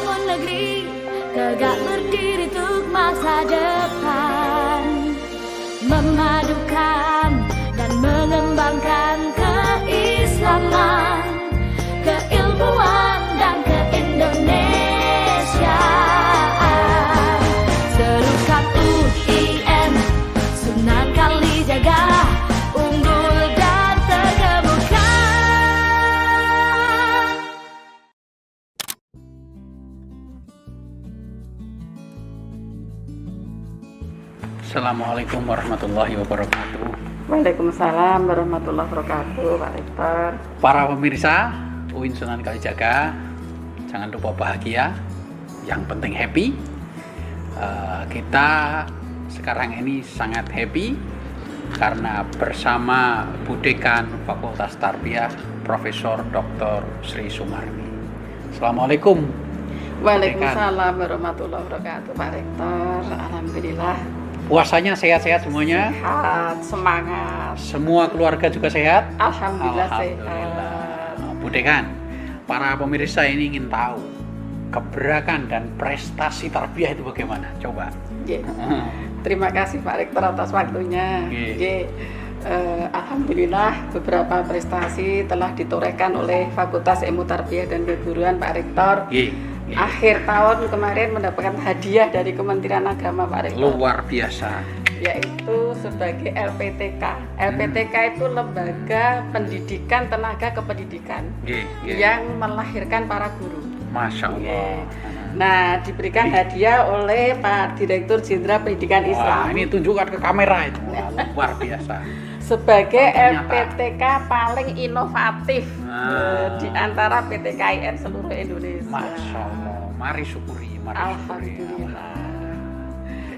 membangun negeri, tegak berdiri untuk masa depan, memadukan dan mengembangkan keislaman, keilmuan dan keindonesiaan. Serukan UIN, Sunan Kalijaga, unggul dan terkemuka. Assalamualaikum warahmatullahi wabarakatuh. Waalaikumsalam warahmatullahi wabarakatuh, Pak Rektor. Para pemirsa UIN Sunan Kalijaga, jangan lupa bahagia, yang penting happy. Kita sekarang ini sangat happy karena bersama Bu Dekan Fakultas Tarbiyah Profesor Dr. Sri Sumarni. Assalamualaikum. Waalaikumsalam warahmatullahi wabarakatuh, Pak Rektor. Alhamdulillah. Puasanya sehat-sehat semuanya? Sehat, semangat. Semua keluarga juga sehat? Alhamdulillah, Alhamdulillah. sehat. Bu Dekan, para pemirsa ini ingin tahu keberakan dan prestasi tarbiyah itu bagaimana? Coba. Terima kasih Pak Rektor atas waktunya. Alhamdulillah beberapa prestasi telah ditorehkan oleh Fakultas Ilmu Tarbiyah dan Keguruan Pak Rektor. Akhir tahun kemarin mendapatkan hadiah dari Kementerian Agama Pak Rektor. Luar biasa. Yaitu sebagai LPTK. LPTK itu Lembaga Pendidikan Tenaga Kependidikan yang melahirkan para guru. Masya Allah. Nah, diberikan hadiah oleh Pak Direktur Jenderal Pendidikan Islam. Wah, ini tunjukkan ke kamera itu. Wah, luar biasa. Sebagai LPTK paling inovatif di antara PTKIN seluruh Indonesia. Masya Allah. Mari syukuri. Alhamdulillah.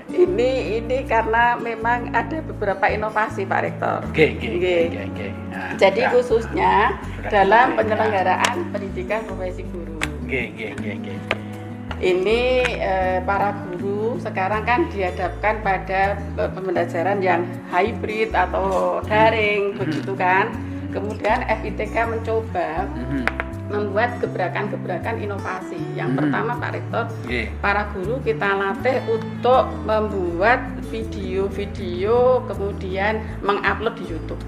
Ini karena memang ada beberapa inovasi Pak Rektor. Jadi khususnya dalam penyelenggaraan pendidikan profesi guru. Ini para guru sekarang kan dihadapkan pada pembelajaran yang hybrid atau daring, begitu kan. Kemudian FITK mencoba membuat gebrakan-gebrakan inovasi. Yang pertama Pak Rektor, para guru kita latih untuk membuat video-video kemudian mengupload di YouTube.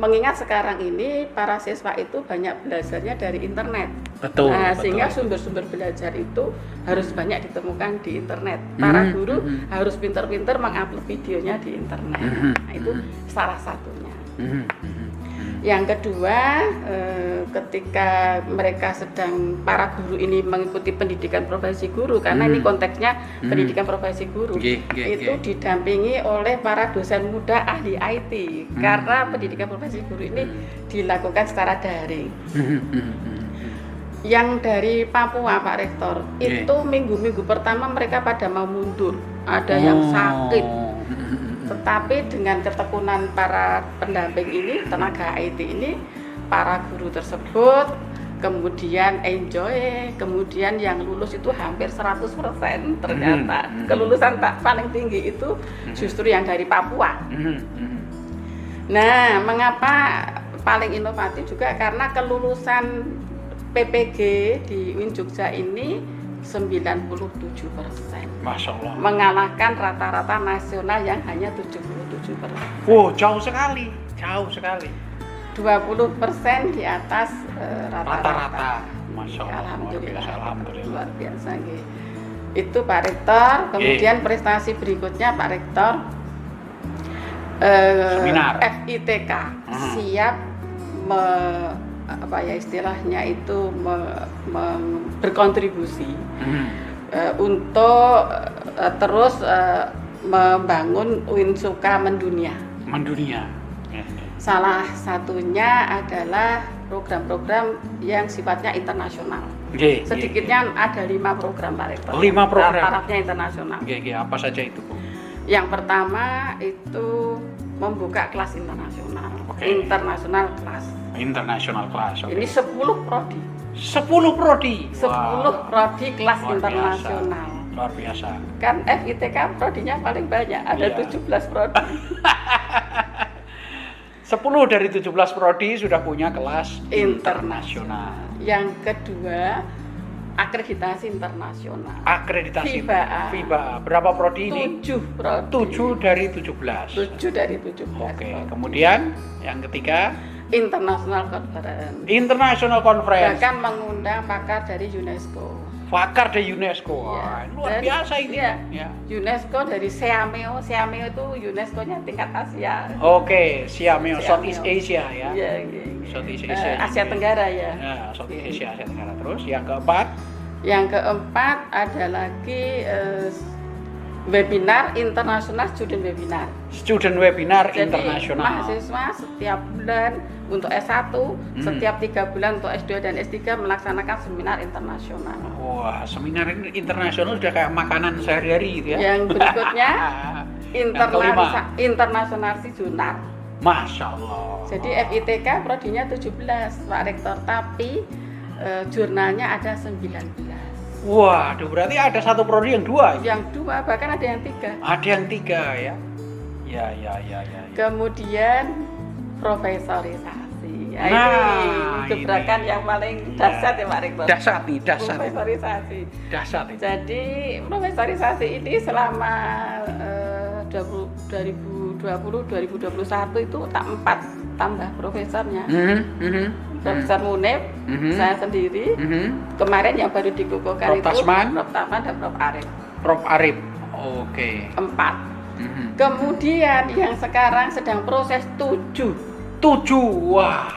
Mengingat sekarang ini para siswa itu banyak belajarnya dari internet. Betul. Sehingga sumber-sumber belajar itu harus banyak ditemukan di internet. Para guru harus pintar-pintar mengupload videonya di internet. Nah, itu salah satunya. Yang kedua, ketika mereka para guru ini mengikuti pendidikan profesi guru, karena ini konteksnya pendidikan profesi guru, itu didampingi oleh para dosen muda ahli IT, karena pendidikan profesi guru ini dilakukan secara daring. Yang dari Papua Pak Rektor, itu minggu-minggu pertama mereka pada mau mundur, ada yang sakit. Tetapi dengan ketekunan para pendamping ini, tenaga IT ini, para guru tersebut kemudian enjoy, kemudian yang lulus itu hampir 100% ternyata. Kelulusan paling tinggi itu justru yang dari Papua. Nah, mengapa paling inovatif juga karena kelulusan PPG di UIN Jogja ini 97%. Masya Allah. Mengalahkan rata-rata nasional yang hanya 77%. Wow, jauh sekali. 20% di atas rata-rata. Masya Allah. Alhamdulillah. Luar biasa. Itu Pak Rektor. Kemudian prestasi berikutnya Pak Rektor, seminar FITK siap istilahnya itu berkontribusi untuk terus membangun UIN Suka mendunia. Salah satunya adalah program-program yang sifatnya internasional. Sedikitnya ada 5 program Pak Rektor. 5 program. Tarafnya internasional. Apa saja itu, Bu? Yang pertama itu membuka kelas internasional. Internasional kelas. Okay. Ini 10 prodi. 10 prodi. 10 prodi kelas internasional. Luar biasa. Kan FITK prodinya paling banyak, ada 17 prodi. 10 dari 17 prodi sudah punya kelas internasional. Yang kedua, akreditasi internasional. Akreditasi FIBA A. FIBA A. Berapa prodi ini? 7 prodi. 7 dari 17. 7 dari 17. Oke, prodi. kemudian yang ketiga International Conference. International Conference. Bahkan mengundang pakar dari UNESCO. Pakar dari UNESCO. Iya. Wah, luar Dan- biasa ini. iya. Ya. UNESCO dari SEAMEO. SEAMEO itu UNESCO-nya tingkat Asia. Oke, Siameo, Siameo. Southeast Asia ya. Iya, iya. Southeast Asia. Asia Tenggara ya. Ya, Southeast Iya. Asia, Asia Tenggara. Terus yang keempat, Yang keempat ada lagi webinar internasional student webinar. student webinar Jadi internasional. mahasiswa setiap bulan untuk S1, setiap 3 bulan untuk S2 dan S3 melaksanakan seminar internasional. Wah, seminar ini internasional sudah kayak makanan sehari-hari gitu ya. Yang berikutnya kelima. internasionalisasi jurnal. Masya Allah. Jadi FITK prodinya 17 Pak Rektor, tapi jurnalnya ada 19. Waduh, berarti ada satu prodi yang dua ya? Yang 2 bahkan ada yang 3. Ada yang 3 ya? Ya. Kemudian profesorisasi. Nah, Ini gebrakan ini. yang paling dahsyat ya Pak Rektor. Dahsyat nih, dahsyat. Profesorisasi. Dahsyat ini. Jadi profesorisasi ini selama 2020-2021 itu tak 4 tambah profesornya. Profesor Munib, saya sendiri. Kemarin yang baru dikukuhkan Prof. itu Tasman. Prof. Tasman dan Prof. Arif. Prof. Arif. Oke. 4. Kemudian yang sekarang sedang proses 7. 7. Wah.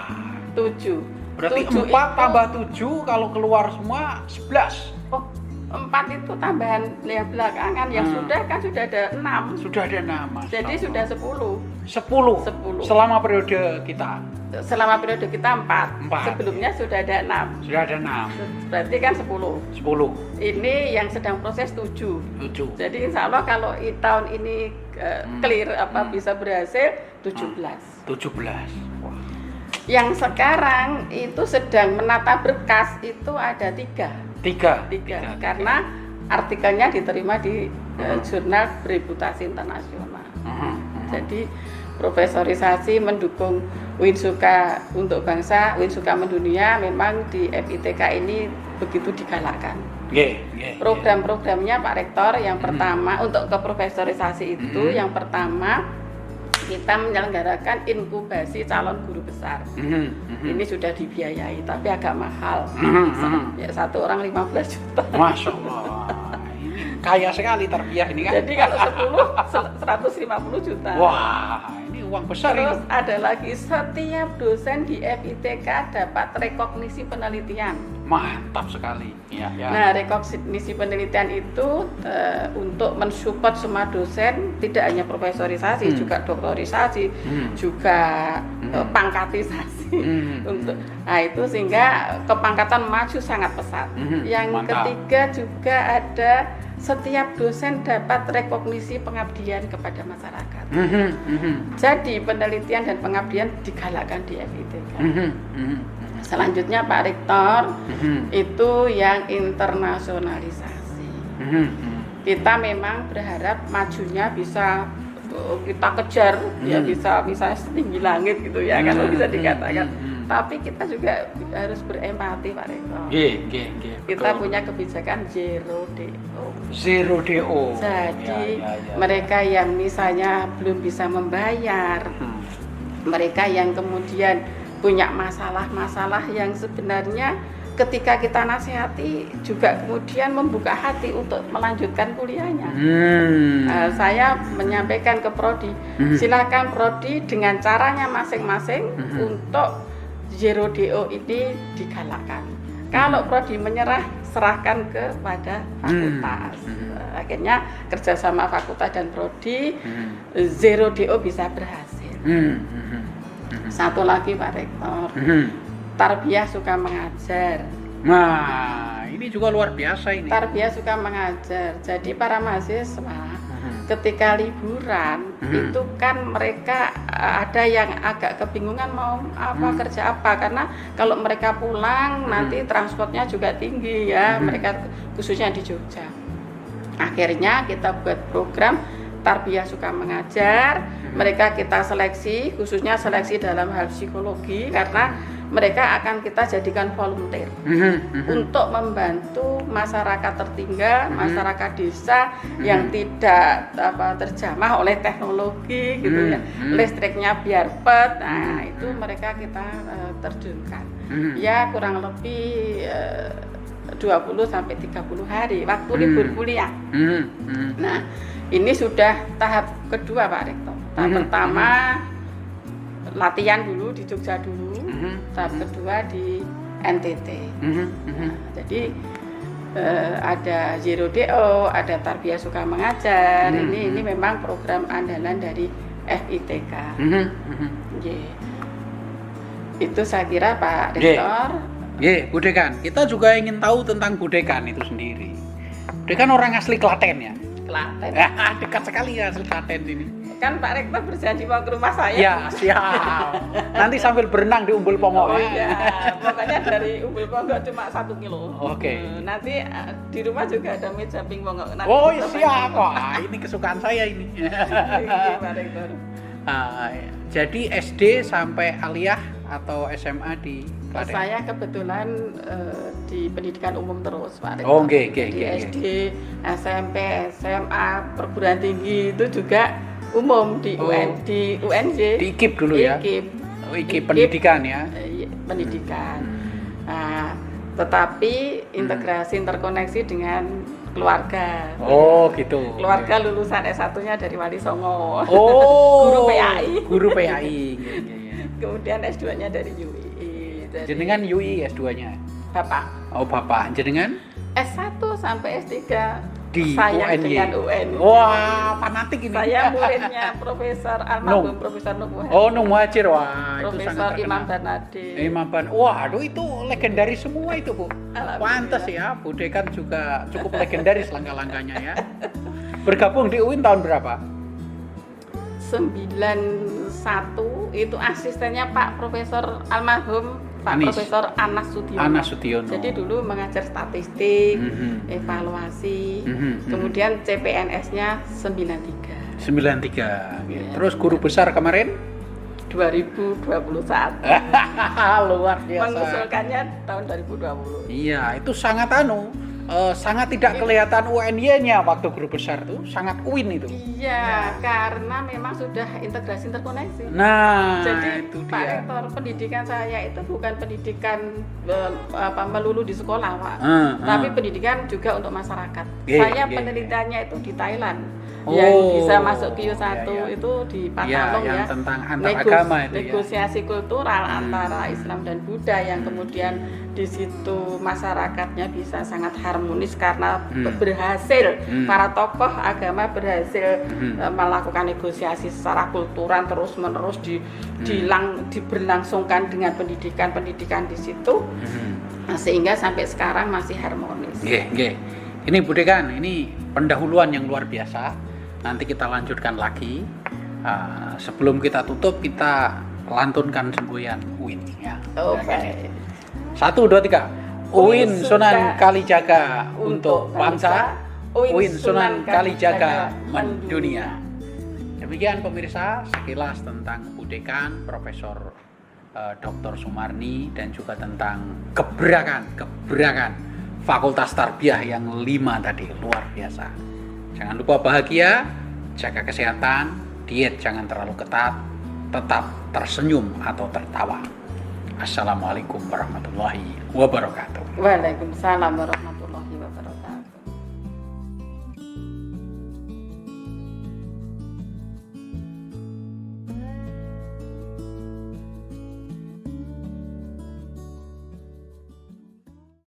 7. Berarti 7 4 itu- tambah 7 kalau keluar semua 11. Oh, 4 itu tambahan yang belakangan, yang sudah kan sudah ada 6. Sudah ada nama. Jadi sudah 10. 10. 10. Selama periode kita. Selama periode kita 4. Empat. Sebelumnya sudah ada 6. Sudah ada 6. Berarti kan 10. 10. Ini yang sedang proses 7. 7. Jadi insya Allah kalau tahun ini clear bisa berhasil 17. 17. Wah. Yang sekarang itu sedang menata berkas itu ada 3. 3. Karena artikelnya diterima di jurnal bereputasi internasional. Jadi profesorisasi mendukung Winsuka untuk bangsa, Winsuka mendunia, memang di FITK ini begitu digalakkan. Program-programnya Pak Rektor yang pertama untuk keprofesorisasi itu yang pertama kita menyelenggarakan inkubasi calon guru besar. Ini sudah dibiayai tapi agak mahal. Ya, satu orang 15 juta. Masya Allah. Ini kaya sekali Tarbiyah ini kan. Jadi kalau 10 150 juta. Wah, ini uang besar Terus ini. ada lagi setiap dosen di FITK dapat rekognisi penelitian. Mantap sekali. Ya. Nah, rekognisi penelitian itu untuk mensupport semua dosen, tidak hanya profesorisasi, juga doktorisasi, juga pangkatisasi. Nah itu sehingga kepangkatan maju sangat pesat. Yang Mantap. ketiga juga ada setiap dosen dapat rekognisi pengabdian kepada masyarakat. Jadi penelitian dan pengabdian digalakkan di FITK. Selanjutnya Pak Rektor itu yang internasionalisasi. Kita memang berharap majunya bisa kita kejar ya bisa setinggi langit gitu ya kalau bisa dikatakan. Tapi kita juga harus berempati Pak Rektor. Kita punya kebijakan zero DO. Zero DO. Jadi mereka yang misalnya belum bisa membayar, mereka yang kemudian punya masalah-masalah yang sebenarnya ketika kita nasihati juga kemudian membuka hati untuk melanjutkan kuliahnya. Saya menyampaikan ke Prodi, silakan Prodi dengan caranya masing-masing untuk zero DO ini digalakkan. Kalau Prodi menyerah, serahkan kepada fakultas. Akhirnya kerjasama fakultas dan Prodi, zero DO bisa berhasil. Satu lagi Pak Rektor, Tarbiyah suka mengajar. Nah, ini juga luar biasa ini. Tarbiyah suka mengajar. Jadi para mahasiswa ketika liburan itu kan mereka ada yang agak kebingungan mau kerja apa, karena kalau mereka pulang nanti transportnya juga tinggi ya, mereka khususnya di Jogja. Akhirnya kita buat program Tarbiyah suka mengajar. Mereka kita seleksi, khususnya seleksi dalam hal psikologi, karena mereka akan kita jadikan volunteer untuk membantu masyarakat tertinggal, masyarakat desa yang tidak terjamah oleh teknologi gitu ya, listriknya biar pet. Nah itu mereka kita terjunkan. Ya kurang lebih 20 sampai 30 hari waktu libur kuliah. Nah, ini sudah tahap kedua Pak Rektor. Tahap pertama latihan dulu di Jogja dulu, tahap kedua di NTT. Nah, jadi ada Zero DO, ada Tarbiyah Suka Mengajar. Ini memang program andalan dari FITK. Itu saya kira Pak Rektor. Bu Dekan, kita juga ingin tahu tentang Bu Dekan itu sendiri. Bu Dekan orang asli Klaten ya? Klaten. Dekat sekali ya asli Klaten ini. Kan Pak Rektor berjanji mau ke rumah saya. Ya, siap. Nanti sambil berenang di Umbul Ponggok. Oh iya, pokoknya dari Umbul Ponggok cuma 1 kilo. Oke. Nanti di rumah juga ada mie jumping Ponggok. Oh siap, wah ini kesukaan saya ini. Pak Rektor. Jadi SD sampai aliyah atau SMA di Klaten? Saya kebetulan di pendidikan umum terus Pak Rektor. Oh, oke. Di SD, SMP, SMA, perguruan tinggi itu juga umum di UNJ. Di IKIP dulu ya? IKIP pendidikan ya? Pendidikan. Nah, tetapi integrasi interkoneksi dengan keluarga. Oh gitu. Keluarga lulusan S1-nya dari Wali Songo. Oh. Guru PAI. Guru PAI. Kemudian S2-nya dari UI. Jenengan UI S2-nya? Bapak. Oh Bapak. Jenengan? S1 sampai S3 di saya UNY. dengan UN. Wah, fanatik ini. Saya muridnya Profesor almarhum Profesor Nuh Muhajir. Oh, Nuh Muhajir. Wah, itu Profesor sangat Imam terkenal. Bernadi. Waduh, itu legendaris semua itu, Bu. Pantes ya, Bu Dekan juga cukup legendaris langkah-langkahnya ya. Bergabung di UIN tahun berapa? 91 itu asistennya Pak Profesor almarhum Pak Profesor Anas Sudiono. Jadi dulu mengajar statistik, evaluasi, kemudian CPNS-nya 93. 93. Ya. Terus guru besar kemarin 2021. Luar biasa. Mengusulkannya tahun 2020. Iya, itu sangat sangat tidak kelihatan UNY-nya waktu guru besar tuh, sangat UIN itu. Iya, karena memang sudah integrasi interkoneksi. Nah, jadi itu Pak dia. Rektor, pendidikan saya itu bukan pendidikan melulu di sekolah, Pak. Tapi pendidikan juga untuk masyarakat. Saya penelitiannya itu di Thailand. Yang bisa masuk Q1 itu di Patalong yang tentang antaragama itu negosiasi kultural antara Islam dan Buddha yang kemudian di situ masyarakatnya bisa sangat harmonis karena berhasil para tokoh agama berhasil melakukan negosiasi secara kultural terus-menerus diberlangsungkan dengan pendidikan di situ sehingga sampai sekarang masih harmonis. Ini Bu Dekan, ini pendahuluan yang luar biasa. Nanti kita lanjutkan lagi. Sebelum kita tutup, kita lantunkan semboyan UIN ya. Oke. 1, 2, 3. UIN Sunan Kalijaga untuk bangsa. UIN Sunan Kalijaga mendunia. Demikian pemirsa, sekilas tentang Bu Dekan, Profesor Dr. Sumarni, dan juga tentang gebrakan Fakultas Tarbiyah yang 5 tadi, luar biasa. Jangan lupa bahagia, jaga kesehatan, diet jangan terlalu ketat, tetap tersenyum atau tertawa. Assalamualaikum warahmatullahi wabarakatuh. Waalaikumsalam warahmatullahi wabarakatuh.